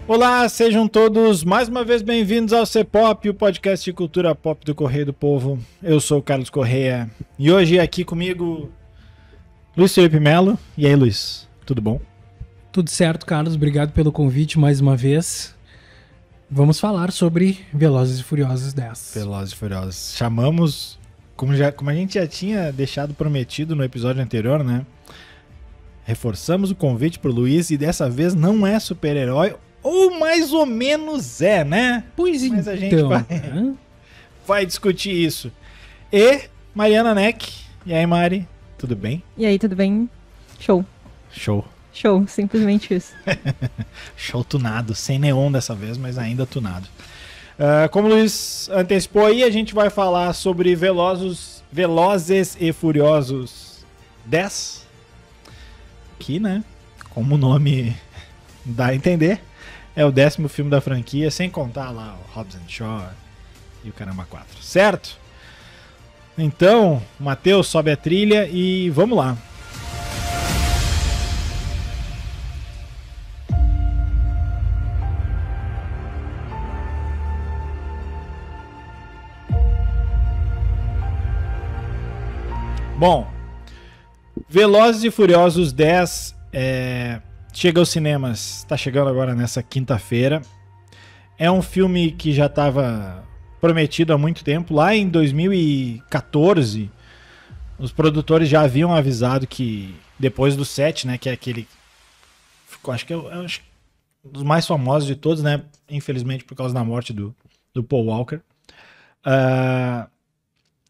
Olá, sejam todos mais uma vez bem-vindos ao C-Pop, o podcast de cultura pop do Correio do Povo. Eu sou o Carlos Correia e hoje aqui comigo Luiz Felipe Melo. E aí, Luiz, tudo bom? Tudo certo, Carlos. Obrigado pelo convite mais uma vez. Vamos falar sobre Velozes e Furiosos 10. Velozes e Furiosos. Chamamos, como a gente já tinha deixado prometido no episódio anterior, né? Reforçamos o convite pro Luiz e dessa vez não é super-herói, ou mais ou menos é, né? Pois então. Mas a gente vai discutir isso. E Mariana Neck. E aí, Mari? Tudo bem? E aí, tudo bem? Show. Show, simplesmente isso. Show tunado, sem neon dessa vez, mas ainda tunado. Como o Luiz antecipou aí, a gente vai falar sobre Velozes e Furiosos 10. Que, né, como o nome dá a entender, é o 10º filme da franquia, sem contar lá o Hobbs & Shaw e o Caramba 4, certo? Então, Matheus, sobe a trilha e vamos lá. Bom, Velozes e Furiosos 10 chega aos cinemas, está chegando agora nessa quinta-feira. É um filme que já estava prometido há muito tempo. Lá em 2014, os produtores já haviam avisado que depois do 7, né, que é aquele... Acho que é um dos mais famosos de todos, né? Infelizmente por causa da morte do Paul Walker.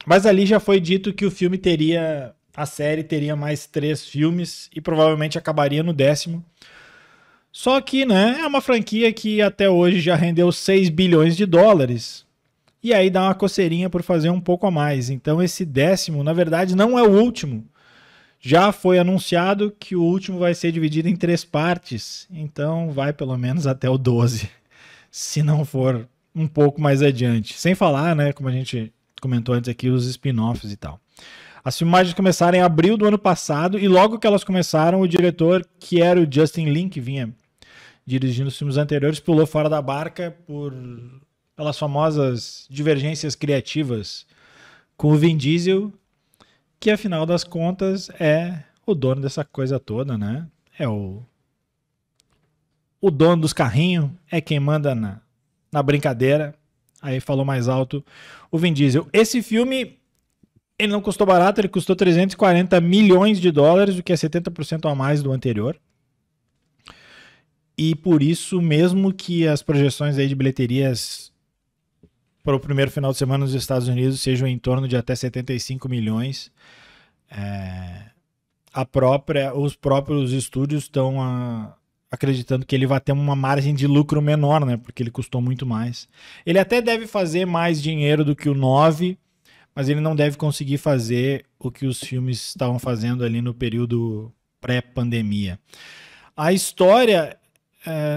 Mas ali já foi dito que o filme a série teria mais 3 filmes e provavelmente acabaria no 10º. Só que, né, é uma franquia que até hoje já rendeu 6 bilhões de dólares. E aí dá uma coceirinha por fazer um pouco a mais. Então esse 10º, na verdade, não é o último. Já foi anunciado que o último vai ser dividido em 3 partes. Então vai pelo menos até o 12. Se não for um pouco mais adiante. Sem falar, né, como a gente comentou antes aqui, os spin-offs e tal. As filmagens começaram em abril do ano passado e logo que elas começaram, o diretor, que era o Justin Lin, que vinha dirigindo os filmes anteriores, pulou fora da barca pelas famosas divergências criativas com o Vin Diesel, que afinal das contas é o dono dessa coisa toda, né? É o dono dos carrinhos, é quem manda na brincadeira. Aí falou mais alto o Vin Diesel. Esse filme... Ele não custou barato, ele custou 340 milhões de dólares, o que é 70% a mais do anterior. E por isso, mesmo que as projeções aí de bilheterias para o primeiro final de semana nos Estados Unidos sejam em torno de até 75 milhões, os próprios estúdios estão acreditando que ele vai ter uma margem de lucro menor, né? Porque ele custou muito mais. Ele até deve fazer mais dinheiro do que o 9, mas ele não deve conseguir fazer o que os filmes estavam fazendo ali no período pré-pandemia. A história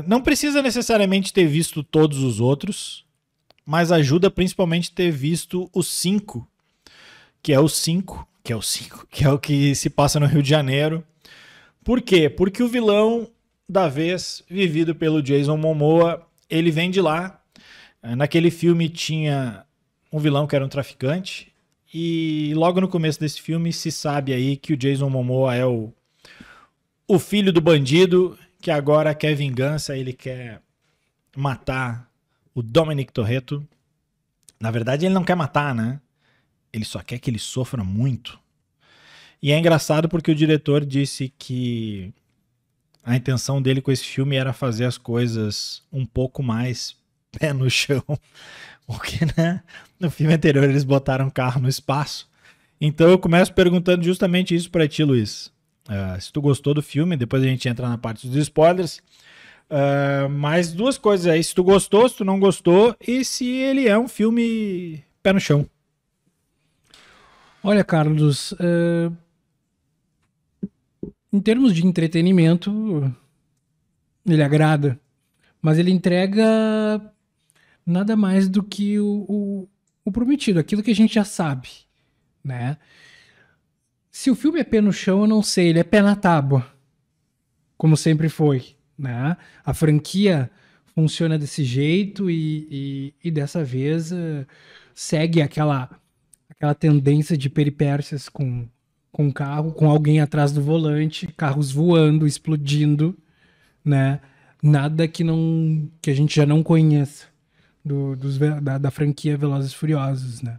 não precisa necessariamente ter visto todos os outros, mas ajuda principalmente ter visto o 5, que é o que se passa no Rio de Janeiro. Por quê? Porque o vilão da vez, vivido pelo Jason Momoa, ele vem de lá. Naquele filme tinha um vilão que era um traficante, e logo no começo desse filme se sabe aí que o Jason Momoa é o filho do bandido que agora quer vingança, ele quer matar o Dominic Toretto. Na verdade ele não quer matar, né? Ele só quer que ele sofra muito. E é engraçado porque o diretor disse que a intenção dele com esse filme era fazer as coisas um pouco mais pé no chão. Porque, né, no filme anterior eles botaram carro no espaço. Então eu começo perguntando justamente isso pra ti, Luiz. Se tu gostou do filme, depois a gente entra na parte dos spoilers. Mas 2 coisas aí, se tu gostou, se tu não gostou, e se ele é um filme pé no chão. Olha, Carlos, em termos de entretenimento, ele agrada, mas ele entrega nada mais do que o prometido, aquilo que a gente já sabe, né? Se o filme é pé no chão, eu não sei, ele é pé na tábua, como sempre foi, né? A franquia funciona desse jeito e dessa vez segue aquela tendência de peripécias com o carro, com alguém atrás do volante, carros voando, explodindo, né? Nada que a gente já não conheça da franquia Velozes e Furiosos, né?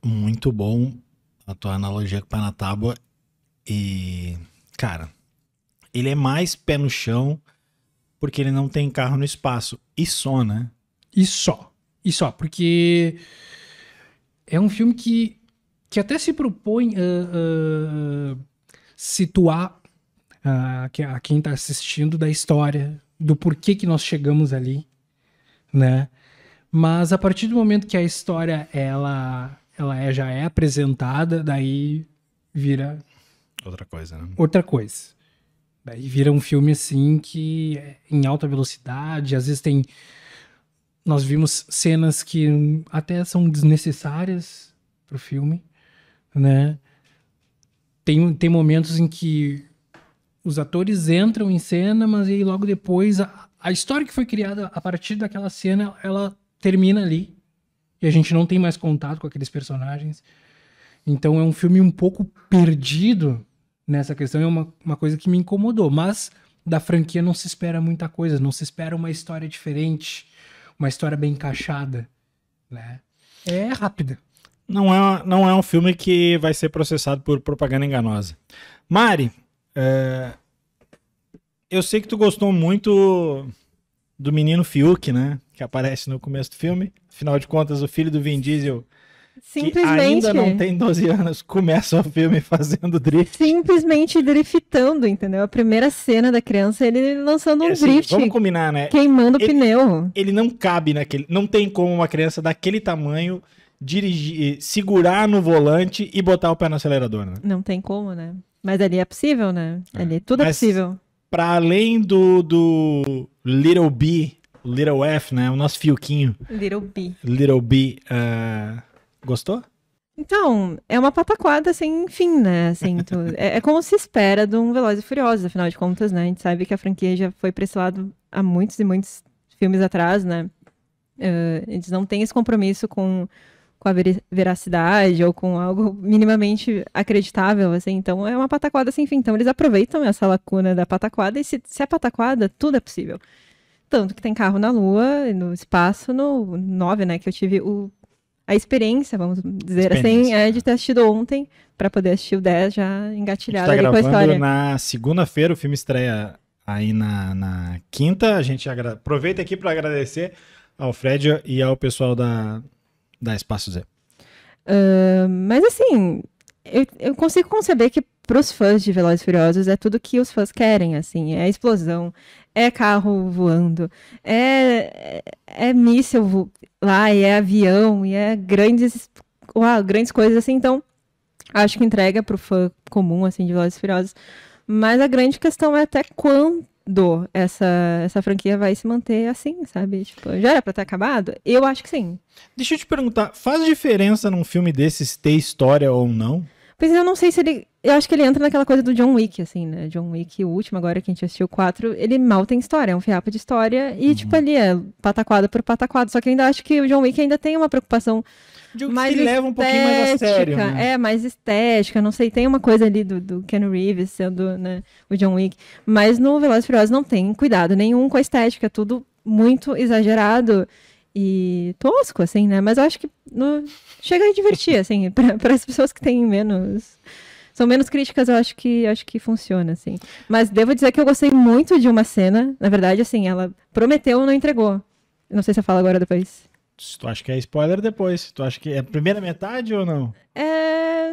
Muito bom a tua analogia com o pé na tábua. E, cara, ele é mais pé no chão porque ele não tem carro no espaço. E só, né? E só, porque é um filme que até se propõe situar a quem está assistindo da história, do porquê que nós chegamos ali, né? Mas a partir do momento que a história já é apresentada, daí vira outra coisa, né? Outra coisa. Daí vira um filme assim que é em alta velocidade, às vezes nós vimos cenas que até são desnecessárias pro filme, né? Tem momentos em que os atores entram em cena, mas aí logo depois a história que foi criada a partir daquela cena, ela termina ali. E a gente não tem mais contato com aqueles personagens. Então é um filme um pouco perdido nessa questão. É uma coisa que me incomodou. Mas da franquia não se espera muita coisa. Não se espera uma história diferente. Uma história bem encaixada, né? É rápida. Não é um filme que vai ser processado por propaganda enganosa. Mari, eu sei que tu gostou muito do menino Fiuk, né? Que aparece no começo do filme. Afinal de contas, o filho do Vin Diesel, que ainda não tem 12 anos, começa o filme fazendo drift. Simplesmente driftando, entendeu? A primeira cena da criança, ele lançando um drift. Vamos combinar, né? Queimando o pneu. Ele não cabe naquele... Não tem como uma criança daquele tamanho dirigir, segurar no volante e botar o pé no acelerador, né? Não tem como, né? Mas ali é possível, né? Ali tudo é possível. Para além do Little B, Little F, né? O nosso Fiuquinho. Little B. Gostou? Então, é uma pataquada sem fim, né? Assim, é como se espera de um Velozes e Furiosos, afinal de contas, né? A gente sabe que a franquia já foi para esse lado há muitos e muitos filmes atrás, né? Eles não têm esse compromisso com a veracidade ou com algo minimamente acreditável, assim. Então, é uma pataquada sem fim. Então, eles aproveitam essa lacuna da pataquada e se é pataquada, tudo é possível. Tanto que tem carro na Lua, no espaço, no 9, né? Que eu tive a experiência, vamos dizer assim, de ter assistido ontem, para poder assistir o 10 já engatilhado ali com a história. Na segunda-feira, o filme estreia aí na quinta. A gente aproveita aqui para agradecer ao Fred e ao pessoal da Espaço Z. Mas assim, eu consigo conceber que pros fãs de Velozes e Furiosos é tudo que os fãs querem, assim. É explosão, é carro voando, é míssil lá, e é avião, e é grandes coisas, assim. Então, acho que entrega pro fã comum, assim, de Velozes e Furiosos. Mas a grande questão é até quando essa franquia vai se manter assim, sabe? Tipo, já era pra ter acabado? Eu acho que sim. Deixa eu te perguntar, faz diferença num filme desses ter história ou não? Pois eu não sei se ele... Eu acho que ele entra naquela coisa do John Wick, assim, né? John Wick, o último agora que a gente assistiu, o 4, ele mal tem história, é um fiapo de história e, tipo, ali é pataquada por pataquada. Só que eu ainda acho que o John Wick ainda tem uma preocupação mais que leva um pouquinho mais a sério, né? Mais estética, não sei, tem uma coisa ali do Keanu Reeves sendo, né, o John Wick. Mas no Velozes e Furiosos não tem cuidado nenhum com a estética, tudo muito exagerado e tosco, assim, né? Mas eu acho que chega a divertir, assim, para as pessoas que têm são menos críticas, eu acho que funciona, assim. Mas devo dizer que eu gostei muito de uma cena, na verdade, assim, ela prometeu e não entregou. Não sei se eu falo agora depois. Tu acha que é spoiler depois? Tu acha que é a primeira metade ou não?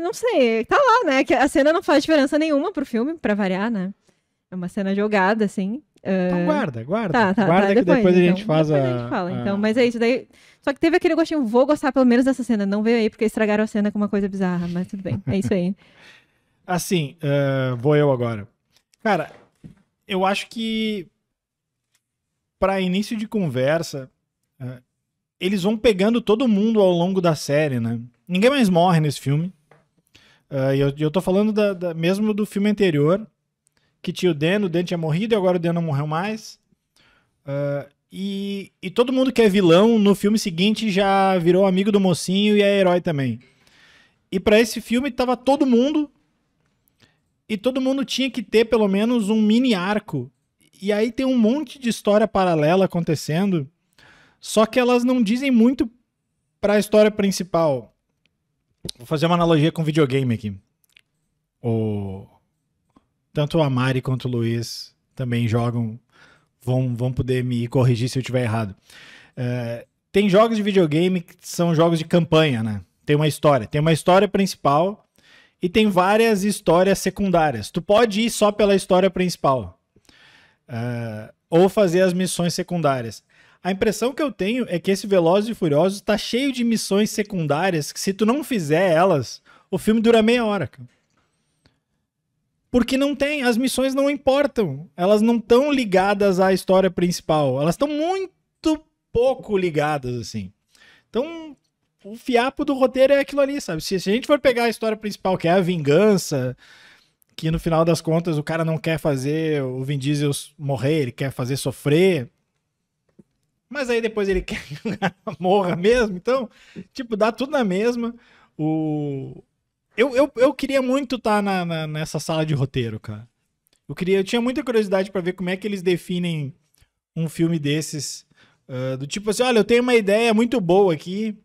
Não sei, tá lá, né? Que a cena não faz diferença nenhuma pro filme, pra variar, né? É uma cena jogada, assim. Então guarda. Tá, Guarda que depois a gente faz depois a gente fala. Então, mas é isso daí. Só que teve aquele gostinho, vou gostar pelo menos dessa cena. Não veio aí porque estragaram a cena com uma coisa bizarra, mas tudo bem. É isso aí. Assim, vou eu agora. Cara, eu acho que para início de conversa, eles vão pegando todo mundo ao longo da série, né? Ninguém mais morre nesse filme. Eu tô falando mesmo do filme anterior, que tinha o Dan tinha morrido e agora o Dan não morreu mais. E todo mundo que é vilão, no filme seguinte já virou amigo do mocinho e é herói também. E pra esse filme tava todo mundo, e todo mundo tinha que ter pelo menos um mini arco. E aí tem um monte de história paralela acontecendo, só que elas não dizem muito pra história principal. Vou fazer uma analogia com videogame aqui. Tanto a Mari quanto o Luiz também jogam, vão poder me corrigir se eu estiver errado. Tem jogos de videogame que são jogos de campanha, né? Tem uma história principal e tem várias histórias secundárias. Tu pode ir só pela história principal, ou fazer as missões secundárias. A impressão que eu tenho é que esse Velozes e Furiosos tá cheio de missões secundárias que, se tu não fizer elas, o filme dura meia hora, cara. Porque não tem, as missões não importam. Elas não estão ligadas à história principal. Elas estão muito pouco ligadas, assim. Então, o fiapo do roteiro é aquilo ali, sabe? Se a gente for pegar a história principal, que é a vingança, que no final das contas o cara não quer fazer o Vin Diesel morrer, ele quer fazer sofrer, mas aí depois ele quer que o cara morra mesmo. Então, tipo, dá tudo na mesma. Eu queria muito estar nessa sala de roteiro, cara. Eu tinha muita curiosidade pra ver como é que eles definem um filme desses. Do tipo assim, olha, eu tenho uma ideia muito boa aqui,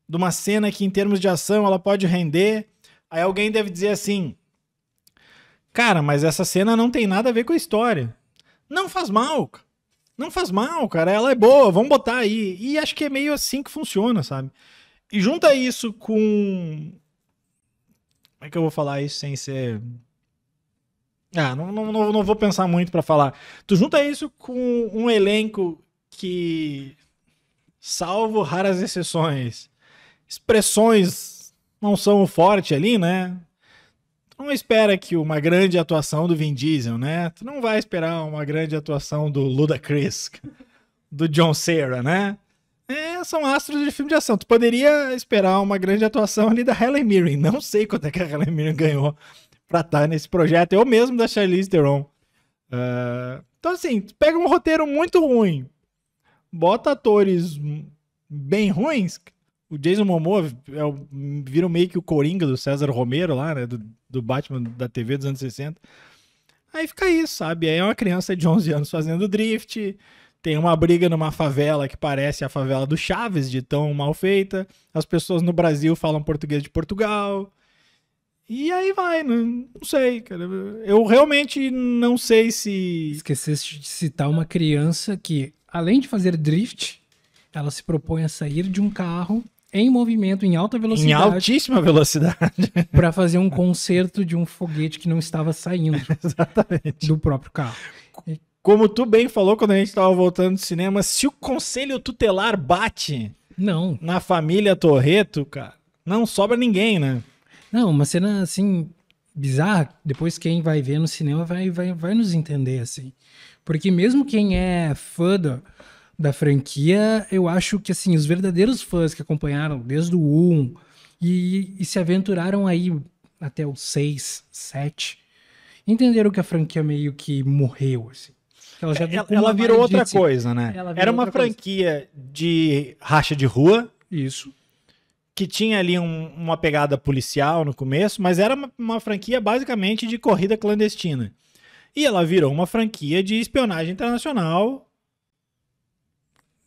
de uma cena que em termos de ação ela pode render. Aí alguém deve dizer assim, cara, mas essa cena não tem nada a ver com a história. Não faz mal, cara. Ela é boa, vamos botar aí. E acho que é meio assim que funciona, sabe? E junta isso com... Como é que eu vou falar isso sem ser... não vou pensar muito pra falar. Tu junta isso com um elenco que, salvo raras exceções, expressões não são o forte ali, né? Tu não espera que uma grande atuação do Vin Diesel, né? Tu não vai esperar uma grande atuação do Ludacris, do John Cena, né? São astros de filme de ação. Tu poderia esperar uma grande atuação ali da Helen Mirren. Não sei quanto é que a Helen Mirren ganhou pra estar nesse projeto. Eu mesmo da Charlize Theron. Então, assim, tu pega um roteiro muito ruim, bota atores bem ruins. O Jason Momoa vira meio que o Coringa do César Romero lá, né? Do Batman da TV dos anos 60. Aí fica isso, sabe? Aí é uma criança de 11 anos fazendo drift. Tem uma briga numa favela que parece a favela do Chaves, de tão mal feita. As pessoas no Brasil falam português de Portugal. E aí vai, não sei, cara. Eu realmente não sei se... Esqueceste de citar uma criança que, além de fazer drift, ela se propõe a sair de um carro em movimento, em alta velocidade. Em altíssima velocidade. Para fazer um conserto de um foguete que não estava saindo Exatamente. do próprio carro. Como tu bem falou quando a gente estava voltando do cinema, se o conselho tutelar bate na família Toretto, cara, não sobra ninguém, né? Não, uma cena, assim, bizarra. Depois quem vai ver no cinema vai nos entender, assim. Porque mesmo quem é fã da franquia, eu acho que, assim, os verdadeiros fãs que acompanharam desde o 1 e se aventuraram aí até o 6, 7, entenderam que a franquia meio que morreu, assim. Ela virou outra coisa, né? Era uma franquia de racha de rua. Isso. Que tinha ali uma pegada policial no começo, mas era uma franquia basicamente de corrida clandestina. E ela virou uma franquia de espionagem internacional.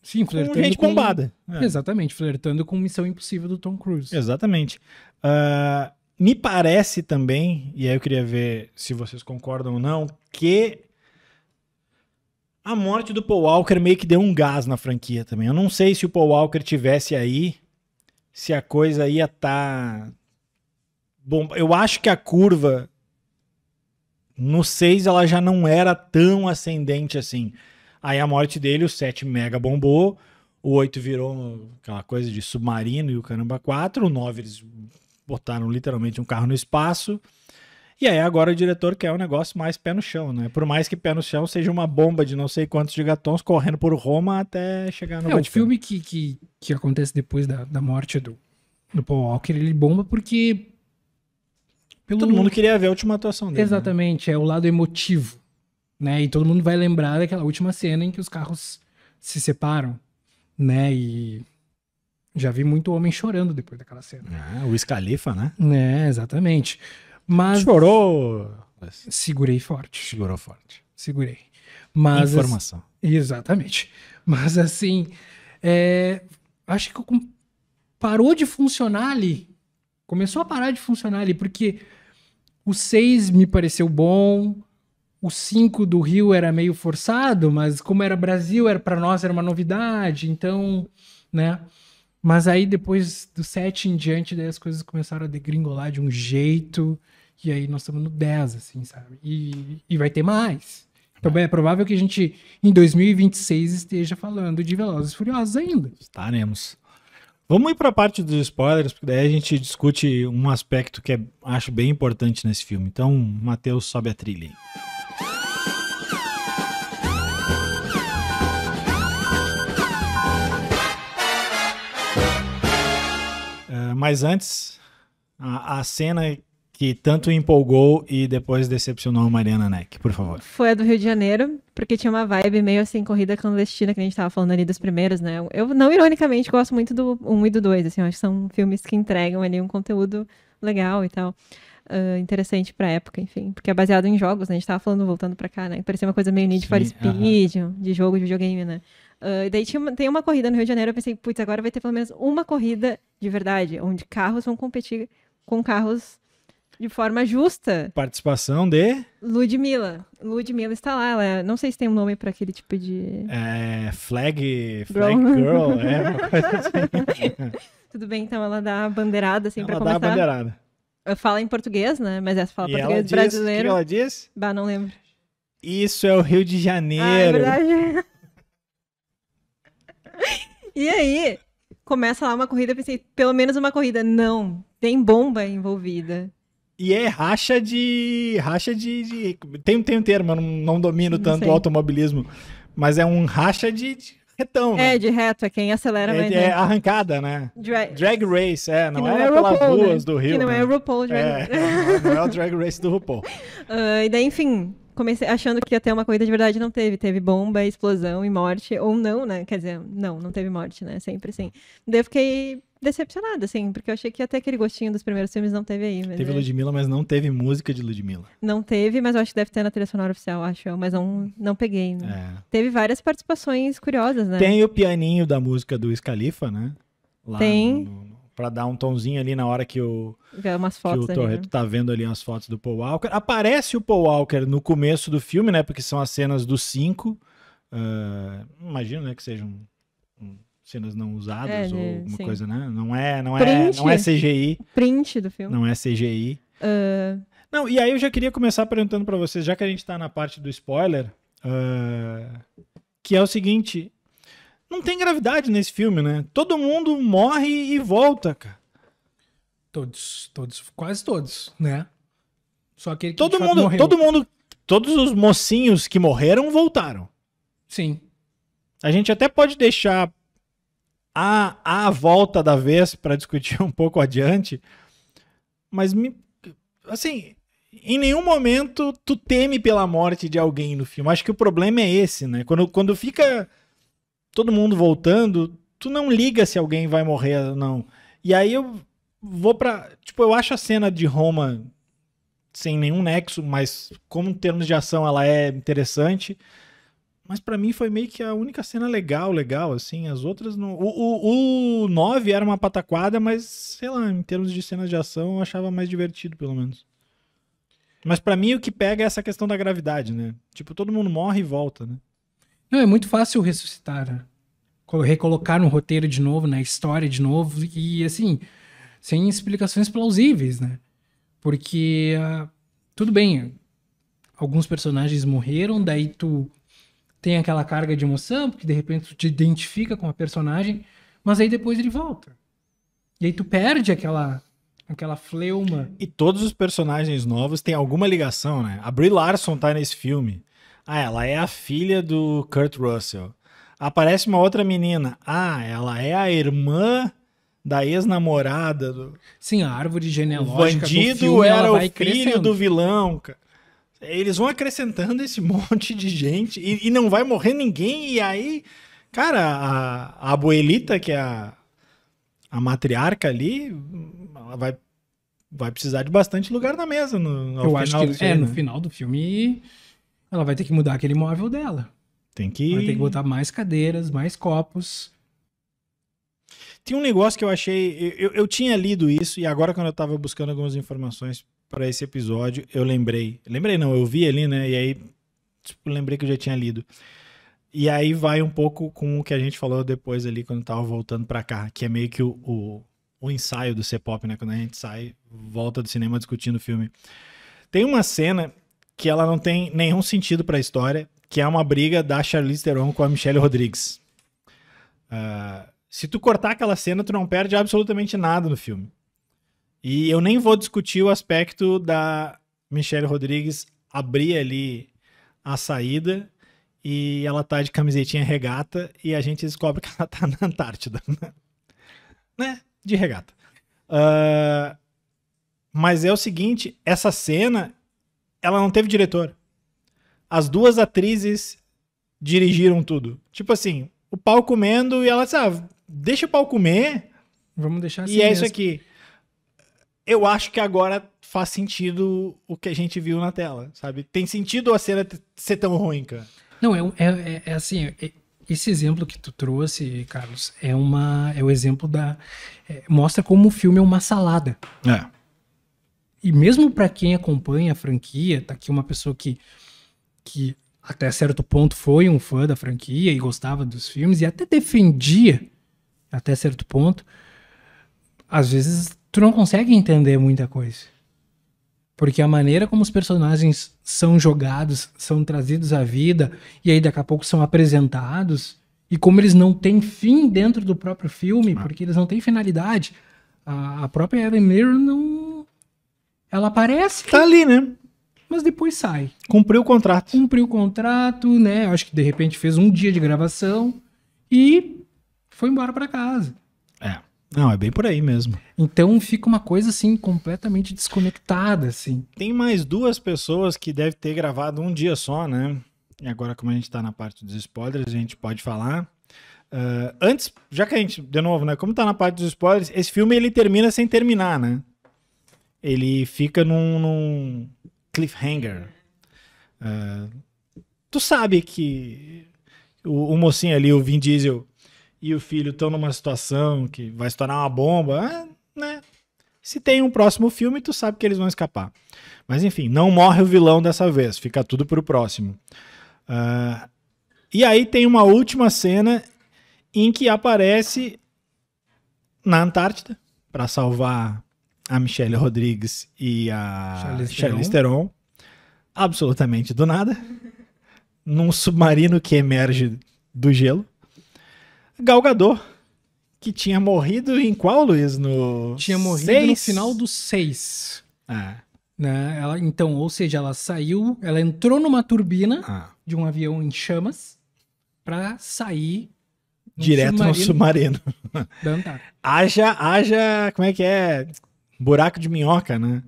Sim, com gente bombada. Exatamente, flertando com Missão Impossível do Tom Cruise. Exatamente. Me parece também, e aí eu queria ver se vocês concordam ou não, que a morte do Paul Walker meio que deu um gás na franquia também. Eu não sei se o Paul Walker tivesse aí, se a coisa ia estar... Bom, eu acho que a curva no 6 ela já não era tão ascendente assim. Aí a morte dele, o 7 mega bombou, o 8 virou aquela coisa de submarino e o caramba 4, o 9 eles botaram literalmente um carro no espaço. E aí agora o diretor quer um negócio mais pé no chão, né? Por mais que pé no chão seja uma bomba de não sei quantos gigatons correndo por Roma até chegar no Vaticano. O filme que acontece depois da morte do Paul Walker, ele bomba porque... Todo mundo queria ver a última atuação dele. Exatamente, né? É o lado emotivo né? E todo mundo vai lembrar daquela última cena em que os carros se separam, né? E já vi muito homem chorando depois daquela cena. O Scalifa, né? Né, exatamente. Mas Chorou. segurei forte. Segurou forte. Segurei. Mas Informação. exatamente. Mas assim, acho que parou de funcionar ali. Começou a parar de funcionar ali, porque o 6 me pareceu bom, o 5 do Rio era meio forçado, mas como era Brasil, para nós era uma novidade, então, né? Mas aí depois do 7 em diante, daí as coisas começaram a degringolar de um jeito, e aí nós estamos no 10, assim, sabe? E vai ter mais. Então é provável que a gente, em 2026, esteja falando de Velozes e Furiosos ainda. Estaremos. Vamos ir para a parte dos spoilers, porque daí a gente discute um aspecto que acho bem importante nesse filme. Então, Matheus, sobe a trilha aí. Mas antes, a cena que tanto empolgou e depois decepcionou a Mariana Neck, por favor. Foi a do Rio de Janeiro, porque tinha uma vibe meio assim, corrida clandestina, que a gente tava falando ali dos primeiros, né? Eu não ironicamente gosto muito do 1 e do 2, assim, eu acho que são filmes que entregam ali um conteúdo legal e tal. Interessante pra época, enfim, porque é baseado em jogos, né? A gente tava falando, voltando pra cá, né? Parecia uma coisa meio Need for Speed, de jogo de videogame, né? E daí tem uma corrida no Rio de Janeiro, eu pensei, putz, agora vai ter pelo menos uma corrida de verdade, onde carros vão competir com carros de forma justa. Participação de... Ludmilla. Ludmilla está lá. Ela não sei se tem um nome pra aquele tipo de... Flag Girl, uma coisa assim. Tudo bem, então ela dá a bandeirada, assim, pra ela começar. Dá a bandeirada. Fala em português, né? Mas essa fala E português ela diz, brasileiro. O que ela diz? Bah, não lembro. Isso é o Rio de Janeiro. É verdade. E aí, começa lá uma corrida, eu pensei, pelo menos uma corrida. Não, tem bomba envolvida. E é racha de... Tem um termo, eu não domino tanto o automobilismo, mas é um racha de retão, né? De reto, é quem acelera mais. É arrancada, né? Drag race, não é pelas ruas do Rio. Que não é o RuPaul Drag Race. Não é o Drag Race do RuPaul. E daí, enfim, comecei achando que ia ter uma corrida de verdade, não teve. Teve bomba, explosão e morte, ou não, né? Quer dizer, não teve morte, né? Sempre assim. Daí eu fiquei decepcionada, assim, porque eu achei que ia ter aquele gostinho dos primeiros filmes, não teve aí. Teve Ludmilla, mas não teve música de Ludmilla. Não teve, mas eu acho que deve ter na trilha sonora oficial, acho, mas não peguei, né? Teve várias participações curiosas, né? Tem o pianinho da música do Scalifa, né? Lá tem. Pra dar um tonzinho ali na hora que o Toretto tá vendo ali umas fotos do Paul Walker. Aparece o Paul Walker no começo do filme, né? Porque são as cenas dos 5. Imagino, né, que sejam cenas não usadas ou alguma coisa, né? Não é CGI. Print do filme. Não é CGI. Não, e aí eu já queria começar perguntando pra vocês, já que a gente tá na parte do spoiler, que é o seguinte, não tem gravidade nesse filme, né? Todo mundo morre e volta, cara. Todos, quase todos, né? Só aquele que todo mundo, todos os mocinhos que morreram voltaram. Sim. A gente até pode deixar a volta da vez para discutir um pouco adiante, mas assim, em nenhum momento tu teme pela morte de alguém no filme. Acho que o problema é esse, né? Quando fica todo mundo voltando, tu não liga se alguém vai morrer ou não. E aí eu vou pra... Tipo, eu acho a cena de Roma sem nenhum nexo, mas como em termos de ação ela é interessante. Mas pra mim foi meio que a única cena legal, assim. As outras não... O 9 era uma pataquada, mas, sei lá, em termos de cenas de ação eu achava mais divertido, pelo menos. Mas pra mim o que pega é essa questão da gravidade, né? Tipo, todo mundo morre e volta, né? Não, é muito fácil ressuscitar, né? Recolocar no roteiro de novo, na história de novo, e assim, sem explicações plausíveis, né? Porque, tudo bem, alguns personagens morreram, daí tu tem aquela carga de emoção, porque de repente tu te identifica com a personagem, mas aí depois ele volta. E aí tu perde aquela fleuma. E todos os personagens novos têm alguma ligação, né? A Brie Larson tá nesse filme. Ela é a filha do Kurt Russell. Aparece uma outra menina. Ela é a irmã da ex-namorada do... Sim, a árvore O genealógica bandido do filme, era ela vai o filho crescendo. do vilão, cara. Eles vão acrescentando esse monte de gente e não vai morrer ninguém. E aí, cara, a abuelita, que é a matriarca ali, ela vai precisar de bastante lugar na mesa Eu acho que no final do filme ela vai ter que mudar aquele móvel dela. Tem que... Vai ter que botar mais cadeiras, mais copos. Tem um negócio que eu achei... Eu tinha lido isso e agora quando eu tava buscando algumas informações para esse episódio, eu lembrei. Lembrei não, eu vi ali, né? E aí lembrei que eu já tinha lido. E aí vai um pouco com o que a gente falou depois ali quando tava voltando pra cá, que é meio que o ensaio do C-Pop, né? Quando a gente sai, volta do cinema discutindo o filme. Tem uma cena que ela não tem nenhum sentido pra história, que é uma briga da Charlize Theron com a Michelle Rodrigues. Se tu cortar aquela cena, tu não perde absolutamente nada no filme. E eu nem vou discutir o aspecto da Michelle Rodrigues abrir ali a saída e ela tá de camisetinha regata e a gente descobre que ela tá na Antártida. Né? De regata. Mas é o seguinte, essa cena, ela não teve diretor. As duas atrizes dirigiram tudo. Tipo assim, o pau comendo e ela disse, deixa o pau comer. Vamos deixar assim e é mesmo. Isso aqui. Eu acho que agora faz sentido o que a gente viu na tela, sabe? Tem sentido a cena ser tão ruim, cara. Não, é assim, esse exemplo que tu trouxe, Carlos, é o exemplo mostra como o filme é uma salada. E mesmo para quem acompanha a franquia, tá aqui uma pessoa que até certo ponto foi um fã da franquia e gostava dos filmes e até defendia até certo ponto, às vezes tu não consegue entender muita coisa. Porque a maneira como os personagens são jogados, são trazidos à vida, e aí daqui a pouco são apresentados, e como eles não têm fim dentro do próprio filme, porque eles não têm finalidade. A própria Helen Mirren não... Ela aparece... Tá ali, né? Mas depois sai. Cumpriu o contrato. Cumpriu o contrato, né? Acho que de repente fez um dia de gravação e foi embora pra casa. Não, é bem por aí mesmo. Então fica uma coisa assim completamente desconectada, assim. Tem mais duas pessoas que devem ter gravado um dia só, né? E agora, como a gente tá na parte dos spoilers, a gente pode falar. Antes, já que a gente, de novo, né? Como tá na parte dos spoilers, esse filme ele termina sem terminar, né? Ele fica num cliffhanger. Tu sabe que o mocinho ali, o Vin Diesel e o filho estão numa situação que vai estourar uma bomba, né? Se tem um próximo filme, tu sabe que eles vão escapar. Mas enfim, não morre o vilão dessa vez, fica tudo pro próximo. E aí tem uma última cena em que aparece na Antártida para salvar a Michelle Rodrigues e a Charlize Theron, absolutamente do nada, num submarino que emerge do gelo. Gal Gadot, que tinha morrido em qual, Luiz? Tinha morrido no final do 6. Né? Então, ou seja, ela saiu, ela entrou numa turbina de um avião em chamas pra sair direto no submarino. Da Antártida. Haja, como é que é? Buraco de minhoca, né?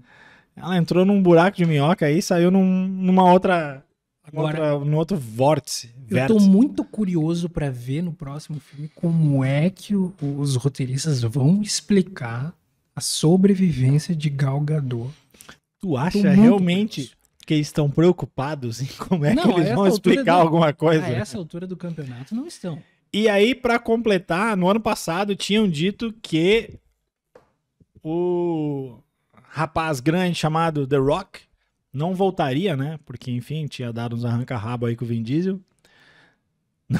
Ela entrou num buraco de minhoca aí e saiu numa outra... Agora, no outro vórtice. Eu tô muito curioso pra ver no próximo filme como é que os roteiristas vão explicar a sobrevivência de Gal Gadot. Tu acha realmente que eles estão preocupados em como é que eles vão explicar alguma coisa? A essa altura do campeonato não estão. E aí, pra completar, no ano passado tinham dito que o rapaz grande chamado The Rock não voltaria, né? Porque, enfim, tinha dado uns arranca-rabo aí com o Vin Diesel. Não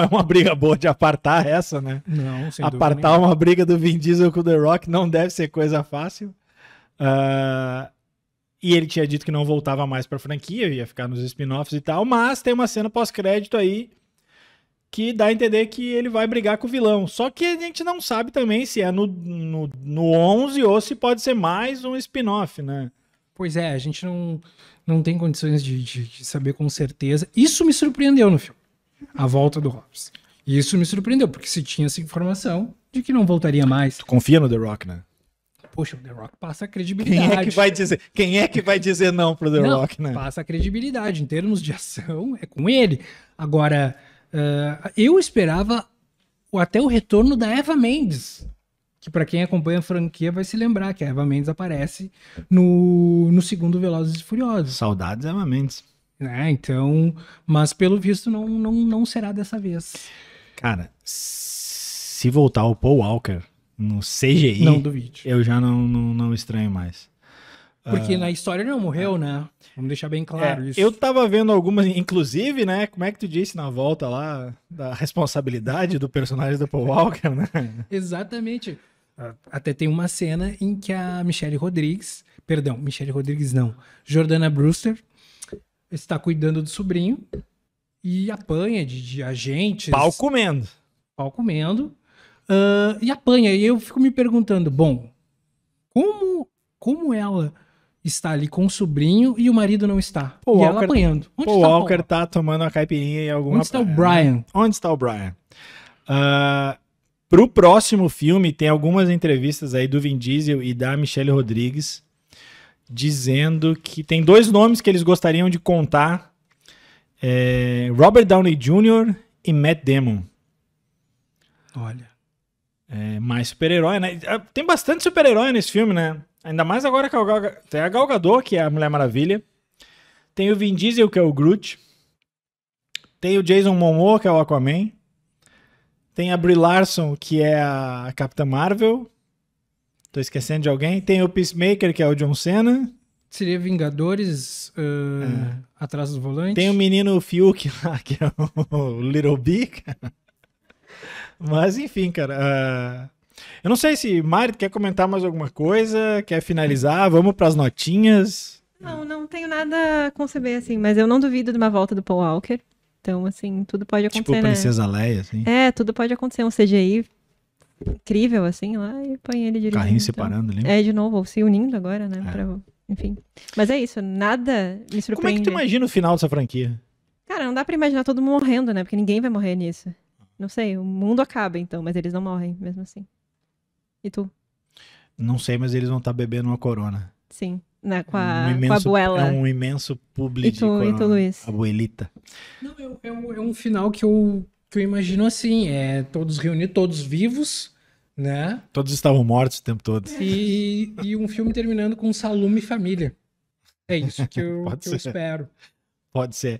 é uma briga boa de apartar essa, né? Não, sem apartar uma briga do Vin Diesel com o The Rock não deve ser coisa fácil. E ele tinha dito que não voltava mais pra franquia, ia ficar nos spin-offs e tal, mas tem uma cena pós-crédito aí que dá a entender que ele vai brigar com o vilão. Só que a gente não sabe também se é no 11 ou se pode ser mais um spin-off, né? Pois é, a gente não tem condições de saber com certeza. Isso me surpreendeu no filme, a volta do Hobbs. Isso me surpreendeu, porque se tinha essa informação de que não voltaria mais. Tu confia no The Rock, né? poxa, o The Rock passa Quem credibilidade. é que vai dizer não pro The Não, Rock, né? passa credibilidade. Em termos de ação, é com ele. Agora, eu esperava até o retorno da Eva Mendes, que pra quem acompanha a franquia vai se lembrar que a Eva Mendes aparece no segundo Velozes e Furiosos. Saudades Eva Mendes. Né? Então, mas pelo visto não será dessa vez. Cara, se voltar o Paul Walker no CGI, Não duvide. eu já não estranho mais. Porque na história ele não morreu, né? Vamos deixar bem claro isso. Eu tava vendo algumas, inclusive, né? Como é que tu disse na volta lá da responsabilidade do personagem do Paul Walker, né? Exatamente. Até tem uma cena em que a Michelle Rodrigues não, Jordana Brewster está cuidando do sobrinho e apanha de agentes. Pau comendo. E apanha. E eu fico me perguntando, bom, como ela está ali com o sobrinho e o marido não está? Paul e Walker, ela apanhando. Onde Paul está Walker tá tomando uma caipirinha em alguma... Onde está o Brian? Onde está o Brian? Pro próximo filme, tem algumas entrevistas aí do Vin Diesel e da Michelle Rodrigues dizendo que tem 2 nomes que eles gostariam de contar. Robert Downey Jr. e Matt Damon. Olha. Mais super-herói, né? Tem bastante super-herói nesse filme, né? Ainda mais agora que tem a Gal Gadot, que é a Mulher Maravilha. Tem o Vin Diesel, que é o Groot. Tem o Jason Momoa, que é o Aquaman. Tem a Brie Larson, que é a Capitã Marvel. Tô esquecendo de alguém. Tem o Peacemaker, que é o John Cena. Seria Vingadores atrás do volante? Tem o menino Fiuk lá, que é o Little Big. Mas, enfim, cara. Eu não sei se Mari quer comentar mais alguma coisa, quer finalizar. Vamos pras notinhas. Não tenho nada a conceber, assim, mas eu não duvido de uma volta do Paul Walker. Então, assim, tudo pode acontecer, Tipo Princesa Leia, assim. tudo pode acontecer. Um CGI incrível, assim, lá e põe ele dirigindo. Carrinho separando ali. De novo, se unindo agora, né? Enfim. Mas é isso, nada me surpreende. Como é que tu imagina o final dessa franquia? Cara, não dá pra imaginar todo mundo morrendo, né? Porque ninguém vai morrer nisso. Não sei, o mundo acaba, então, mas eles não morrem, mesmo assim. E tu? Não sei, mas eles vão estar bebendo uma corona. Sim, né? Com a abuela. É um imenso publi de corona. E tu, Luiz? Abuelita. Não, é um final que eu imagino assim, todos reunidos, todos vivos, né? Todos estavam mortos o tempo todo. E um filme terminando com Salume e família. É isso que eu espero. Pode ser.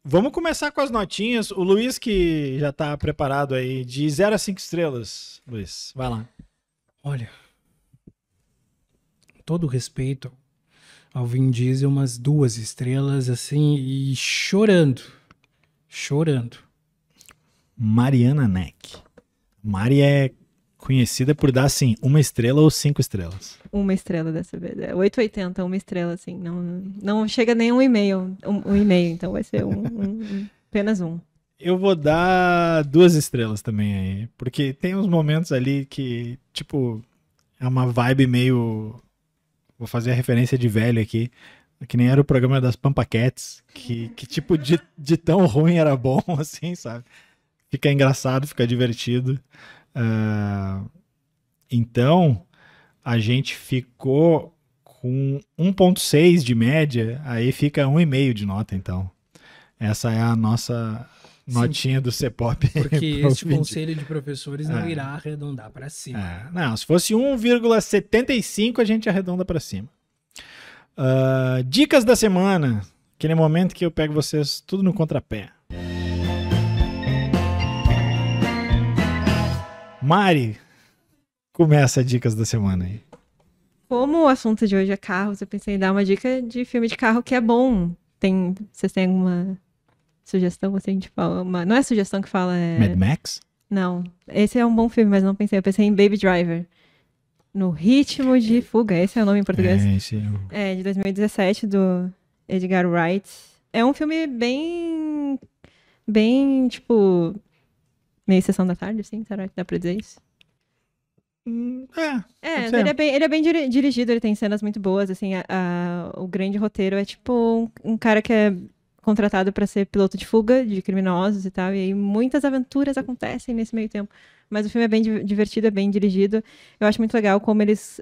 Vamos começar com as notinhas. O Luiz, que já tá preparado aí, de 0 a 5 estrelas. Luiz, vai lá. Olha, todo respeito ao Vin Diesel, umas 2 estrelas, assim, e chorando. Mariana Neck. Mari é conhecida por dar, assim, 1 estrela ou 5 estrelas. 1 estrela dessa vez. 8,80, 1 estrela, assim. Não chega nem 1,5. 1,5, então vai ser apenas 1. Eu vou dar 2 estrelas também aí. Porque tem uns momentos ali que, tipo, é uma vibe meio... Vou fazer a referência de velho aqui. Que nem era o programa das Pampa Cats. Que tipo, de tão ruim era bom, assim, sabe? Fica engraçado, fica divertido. Então, a gente ficou com 1,6 de média, aí fica 1,5 de nota, então. Essa é a nossa notinha do C-Pop. Porque este conselho de professores não irá arredondar para cima. Não, se fosse 1,75, a gente arredonda para cima. Dicas da semana. Aquele momento que eu pego vocês tudo no contrapé. Mari, começa a dicas da semana aí. Como o assunto de hoje é carros, eu pensei em dar uma dica de filme de carro que é bom. Vocês têm alguma sugestão, assim, tipo, não é sugestão que fala... Mad Max? Não, esse é um bom filme, mas não pensei. Eu pensei em Baby Driver. No Ritmo de Fuga, esse é o nome em português. De 2017, do Edgar Wright. É um filme bem, tipo... Meio sessão da tarde, assim, será que dá pra dizer isso? Ele é bem dirigido, ele tem cenas muito boas, assim, o grande roteiro é tipo um cara que é contratado para ser piloto de fuga de criminosos e tal, e aí muitas aventuras acontecem nesse meio tempo. Mas o filme é bem divertido, é bem dirigido. Eu acho muito legal como eles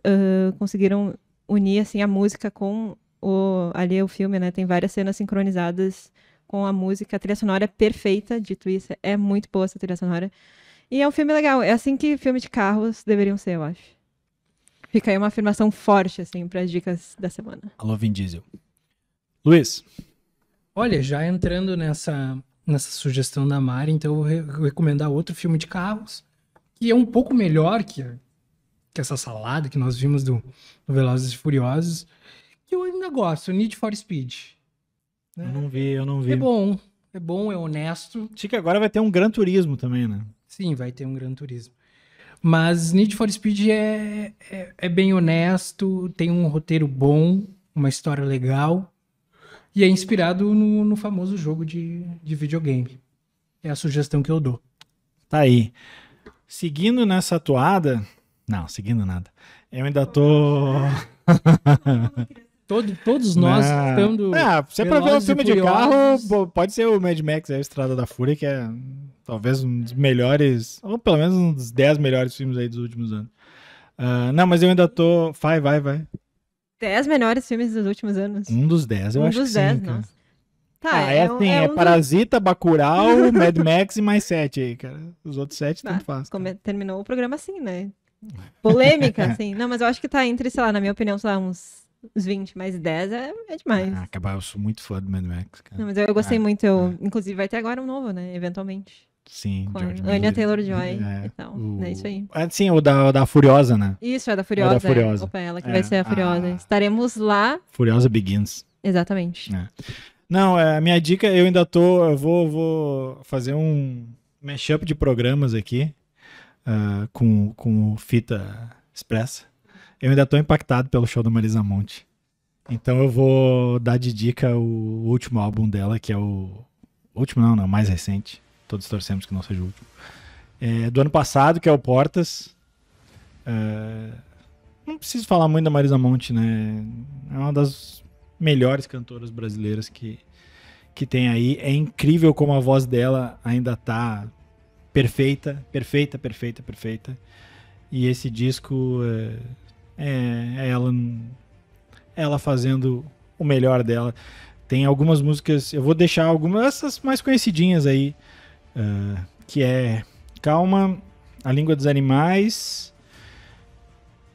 conseguiram unir assim a música com ali o filme, né? Tem várias cenas sincronizadas com a música. A trilha sonora é perfeita, dito isso, é muito boa essa trilha sonora. E é um filme legal, é assim que filmes de carros deveriam ser, eu acho. Fica aí uma afirmação forte, assim, para as dicas da semana. Alô, Vin Diesel. Luiz. Olha, já entrando nessa sugestão da Mari, então eu vou recomendar outro filme de carros, que é um pouco melhor que essa salada que nós vimos do Velozes e Furiosos, que eu ainda gosto, Need for Speed. Eu não vi. É bom, é honesto. Achei que agora vai ter um Gran Turismo também, né? Sim, vai ter um Gran Turismo. Mas Need for Speed é bem honesto, tem um roteiro bom, uma história legal, e é inspirado no famoso jogo de videogame. É a sugestão que eu dou. Tá aí. Seguindo nessa toada... Não, seguindo nada. Eu ainda tô... Todos nós estando... se é pra ver um filme de carro, pode ser o Mad Max, a Estrada da Fúria, que é talvez um dos melhores, ou pelo menos um dos 10 melhores filmes aí dos últimos anos. Não, mas eu ainda tô... Vai. 10 melhores filmes dos últimos anos. Um dos 10, eu acho que sim. Um dos 10, nossa. Tá, é Parasita, Bacurau, Mad Max e mais 7 aí, cara. Os outros 7 tanto faz. Terminou o programa assim, né? Polêmica, assim. Não, mas eu acho que tá entre, sei lá, na minha opinião, sei lá, uns 20, mais 10 é demais. Eu sou muito fã do Mad Max, cara. Não, mas eu gostei muito. Inclusive, vai ter agora um novo, né? Eventualmente. Sim, com a Anya Taylor-Joy e tal. É isso aí. Sim, o da Furiosa, né? Isso, é da Furiosa. Opa, ela que vai ser a Furiosa. Estaremos lá. Furiosa Begins. Exatamente. Não, a minha dica, eu vou fazer um mashup de programas aqui com o Fita Expressa. Eu ainda tô impactado pelo show da Marisa Monte. Então eu vou dar de dica o último álbum dela, que é o último não, o mais recente. Todos torcemos que não seja o último. Do ano passado, que é o Portas. Não preciso falar muito da Marisa Monte, né? É uma das melhores cantoras brasileiras que tem aí. É incrível como a voz dela ainda tá perfeita. E esse disco é ela fazendo o melhor dela. Tem algumas músicas, eu vou deixar algumas, essas mais conhecidinhas aí, que é Calma, A Língua dos Animais,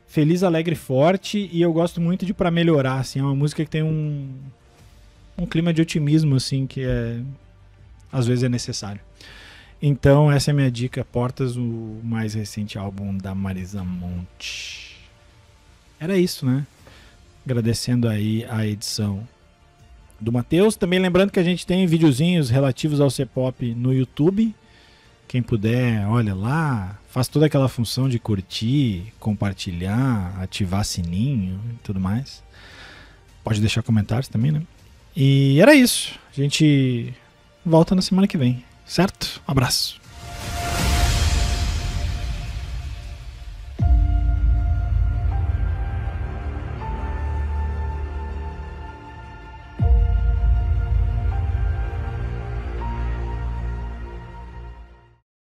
Feliz, Alegre e Forte, e eu gosto muito de Pra Melhorar, assim, é uma música que tem um clima de otimismo, assim, que às vezes é necessário. Então essa é a minha dica, Portas, o mais recente álbum da Marisa Monte. Era isso, né? Agradecendo aí a edição do Matheus. Também lembrando que a gente tem videozinhos relativos ao C-Pop no YouTube. Quem puder, olha lá, faz toda aquela função de curtir, compartilhar, ativar sininho e tudo mais. Pode deixar comentários também, né? E era isso. A gente volta na semana que vem, certo? Um abraço.